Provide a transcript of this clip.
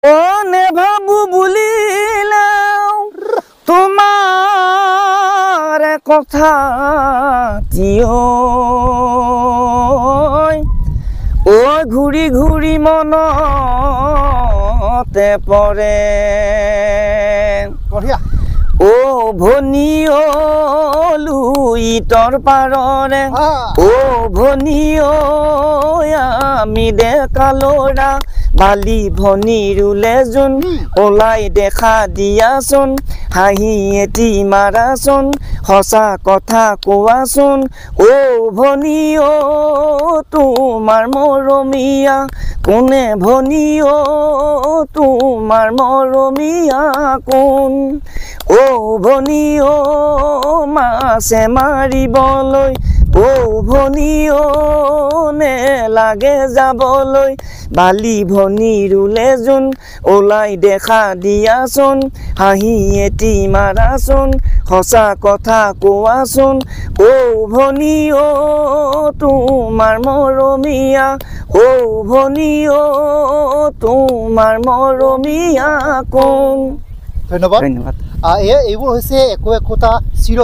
নে ভাবু বুলিলেও তোমাৰ কথা ও ঘুৰি ঘুৰি মনতে পৰে ও ভনিও লুইতৰ পাৰৰে ও ভনিও আমি ডেকা ল'ৰা বালি ভনি ৰুলে যোন ওলাই দেখা দিয়াচোন হাঁহি এটি মাৰাচোন সঁচা কথা কোৱাচোন ও ভনি ও তোমাৰ মৰমীয়া কোনে ভনি ও তোমাৰ মৰমীয়া কোন ও ভনি ও মাছে মাৰিবলৈ ও ভনি ও নে লাগে যাবলৈ বালি ভনি ৰুলে যোন ওলাই দেখা দিয়াচোন হাঁহি এটি মাৰাচোন সঁচা কথা কোৱাচোন ও ভনি ও তোমাৰ মৰমীয়া ও ভনি ও তোমাৰ মৰমীয়া কোন। ধন্যবাদ। এইবোৰ হৈছে একো একোটা চিৰ